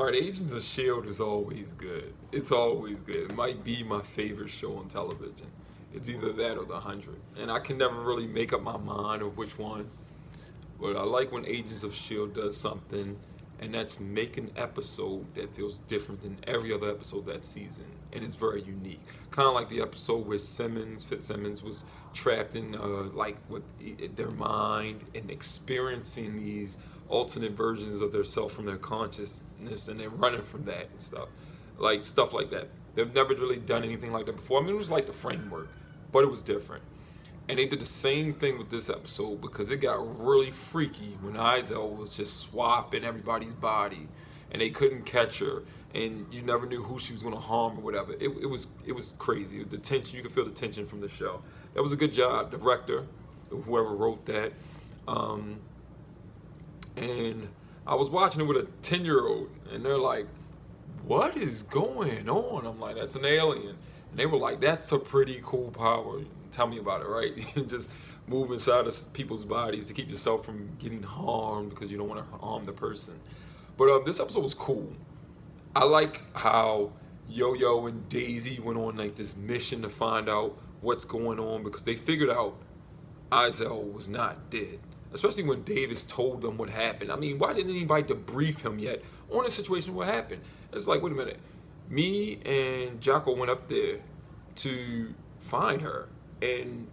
All right, Agents of S.H.I.E.L.D. is always good. It's always good. It might be my favorite show on television. It's either that or The 100. And I can never really make up my mind of which one. But I like when Agents of S.H.I.E.L.D. does something, and that's make an episode that feels different than every other episode that season. And it's very unique. Kind of like the episode where Fitzsimmons was trapped in with their mind and experiencing these alternate versions of their self from their consciousness, and they're running from that and stuff like that. They've never really done anything like that before. I mean, it was like the framework, but it was different. And they did the same thing with this episode because it got really freaky when Izel was just swapping everybody's body and they couldn't catch her and you never knew who she was going to harm or whatever. It was crazy. The tension, you could feel the tension from the show. That was a good job. Director, whoever wrote that. And I was watching it with a 10-year-old and they're like, what is going on? I'm like, that's an alien. And they were like, that's a pretty cool power. Tell me about it, right? Just move inside of people's bodies to keep yourself from getting harmed because you don't want to harm the person. But this episode was cool. I like how Yo-Yo and Daisy went on like this mission to find out what's going on because they figured out Izel was not dead. Especially when Davis told them what happened. I mean, why didn't anybody debrief him yet on the situation, what happened? It's like, wait a minute. Me and Jocko went up there to find her. And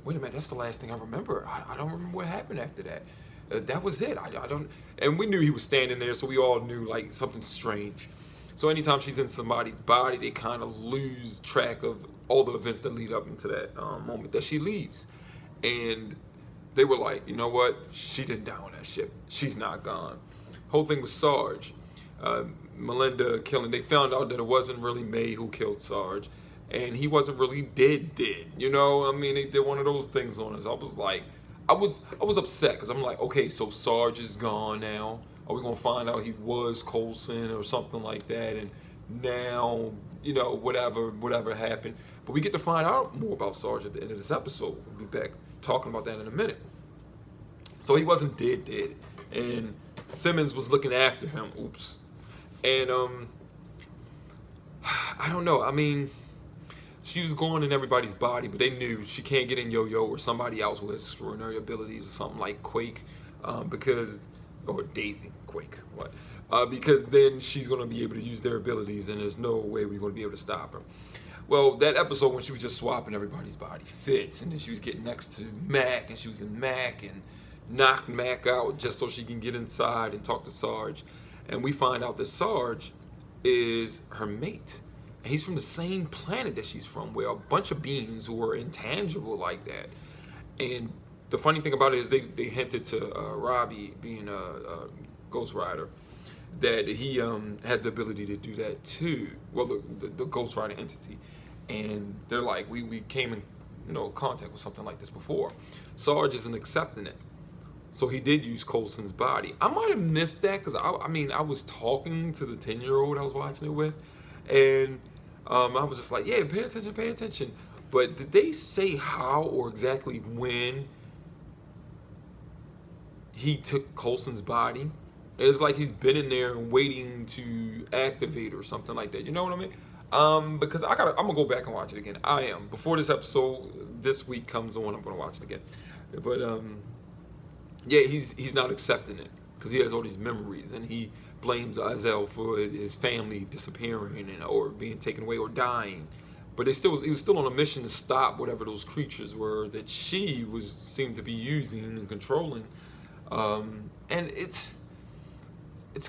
wait a minute, that's the last thing I remember. I don't remember what happened after that. That was it. I don't. And we knew he was standing there, so we all knew like something strange. So anytime she's in somebody's body, they kind of lose track of all the events that lead up into that moment that she leaves. And they were like, you know what? She didn't die on that ship. She's not gone. Whole thing was Sarge. Melinda killing. They found out that it wasn't really May who killed Sarge. And he wasn't really dead. You know? I mean, they did one of those things on us. I was like, I was upset because I'm like, okay, so Sarge is gone now. Are we going to find out he was Coulson or something like that? And now, you know, whatever happened. But we get to find out more about Sarge at the end of this episode. We'll be back talking about that in a minute. So he wasn't dead. And Simmons was looking after him. Oops. And I don't know. I mean, she was going in everybody's body, but they knew she can't get in Yo-Yo or somebody else who has extraordinary abilities or something like Quake, or Daisy, Quake, what? Because then she's going to be able to use their abilities, and there's no way we're going to be able to stop her. Well, that episode when she was just swapping everybody's body, Fitz, and then she was getting next to Mac, and she was in Mac, and knocked Mac out just so she can get inside and talk to Sarge. And we find out that Sarge is her mate. And he's from the same planet that she's from, where a bunch of beings who are intangible like that. And the funny thing about it is they hinted to Robbie, being a Ghost Rider, that he has the ability to do that too. Well, the Ghost Rider entity. And they're like, we came in contact with something like this before. Sarge isn't accepting it. So he did use Coulson's body. I might have missed that because I was talking to the 10-year-old I was watching it with. And I was just like, yeah, pay attention. But did they say how or exactly when he took Coulson's body? It's like he's been in there and waiting to activate or something like that. You know what I mean? Because I'm gonna go back and watch it again. I am. Before this episode this week comes on, I'm gonna watch it again. But yeah, he's not accepting it because he has all these memories and he blames Izel for his family disappearing or being taken away or dying. But he was still on a mission to stop whatever those creatures were that she seemed to be using and controlling. And it's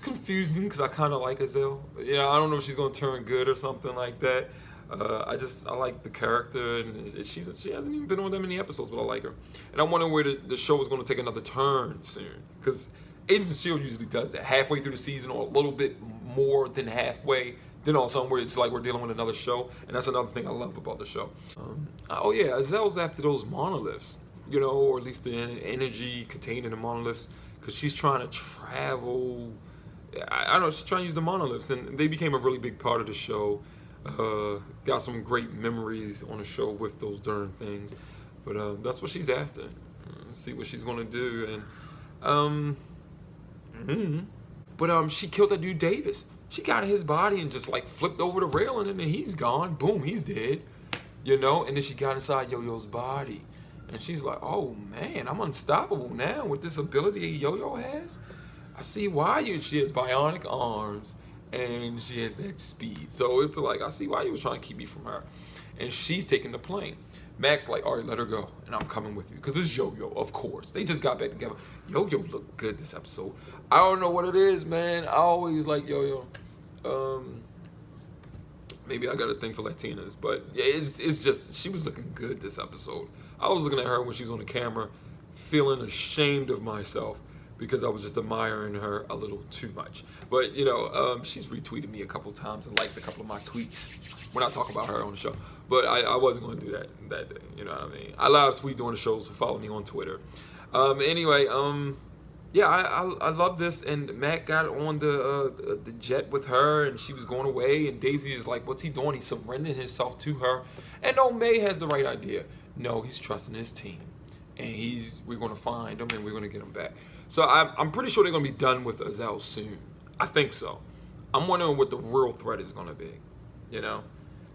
confusing because I kind of like Izel. I don't know if she's gonna turn good or something like that. I like the character, and she hasn't even been on that many episodes, but I like her. And I'm wondering where the show is going to take another turn soon, because Agents of S.H.I.E.L.D. usually does that halfway through the season or a little bit more than halfway. Then all of a sudden it's like we're dealing with another show, and that's another thing I love about the show. Oh yeah, Izel's after those monoliths, or at least the energy contained in the monoliths, because she's trying to travel. I don't know, she's trying to use the monoliths, and they became a really big part of the show. Got some great memories on the show with those darn things, but that's what she's after. See what she's gonna do, and but she killed that dude Davis. She got in his body and just like flipped over the railing, and then he's gone. Boom, he's dead. You know, and then she got inside Yo-Yo's body. And she's like, oh man, I'm unstoppable now with this ability Yo-Yo has. I see why she has bionic arms and she has that speed. So it's like, I see why you was trying to keep me from her. And she's taking the plane. Mac's like, all right, let her go, and I'm coming with you. Because it's Yo-Yo, of course. They just got back together. Yo-Yo looked good this episode. I don't know what it is, man. I always like Yo-Yo. Maybe I got a thing for Latinas, but yeah, it's just, she was looking good this episode. I was looking at her when she was on the camera, feeling ashamed of myself because I was just admiring her a little too much. But, you know, she's retweeted me a couple times and liked a couple of my tweets when I talk about her on the show. But I wasn't going to do that day, you know what I mean? I live tweet during the show, so follow me on Twitter. Anyway, yeah, I love this, and Matt got on the jet with her, and she was going away, and Daisy is like, what's he doing? He's surrendering himself to her. And no, May has the right idea. No, he's trusting his team, and we're going to find him, and we're going to get him back. So I'm pretty sure they're going to be done with Azelle soon. I think so. I'm wondering what the real threat is going to be, you know?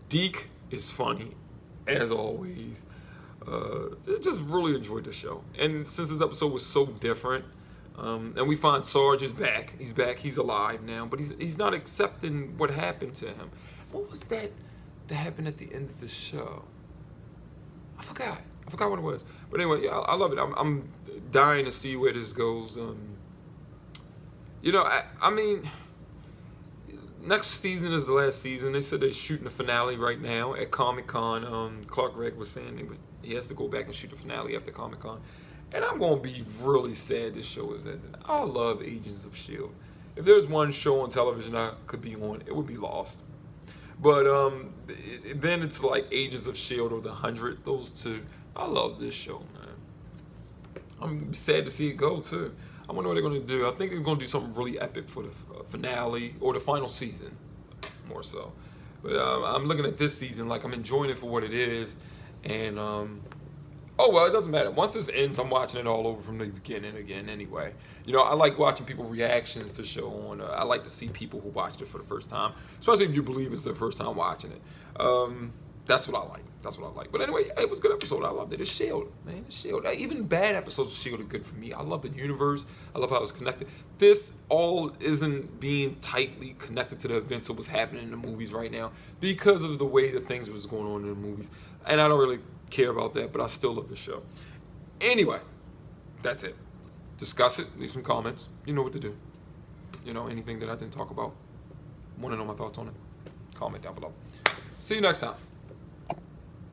Deke is funny, as always. Just really enjoyed the show. And since this episode was so different, and we find Sarge is back. He's back. He's alive now, but he's not accepting what happened to him. What was that happened at the end of the show? I forgot what it was. But anyway, yeah, I love it. I'm dying to see where this goes. You know, I mean, next season is the last season. They said they're shooting the finale right now at Comic-Con. Clark Gregg was saying he has to go back and shoot the finale after Comic-Con. And I'm going to be really sad this show is ending. I love Agents of S.H.I.E.L.D. If there's one show on television I could be on, it would be Lost. But then it's like Agents of S.H.I.E.L.D. or The 100. Those two. I love this show, man. I'm sad to see it go, too. I wonder what they're going to do. I think they're going to do something really epic for the finale or the final season, more so. But I'm looking at this season like I'm enjoying it for what it is. And, oh, well, it doesn't matter. Once this ends, I'm watching it all over from the beginning again anyway. You know, I like watching people's reactions to show on. I like to see people who watched it for the first time, especially if you believe it's their first time watching it. That's what I like. That's what I like. But anyway, it was a good episode. I loved it. It's S.H.I.E.L.D., man. It's S.H.I.E.L.D. Even bad episodes of S.H.I.E.L.D. are good for me. I love the universe. I love how it's connected. This all isn't being tightly connected to the events that was happening in the movies right now because of the way the things was going on in the movies. And I don't really care about that, but I still love the show. Anyway, that's it. Discuss it. Leave some comments. You know what to do. You know, anything that I didn't talk about. Want to know my thoughts on it? Comment down below. See you next time.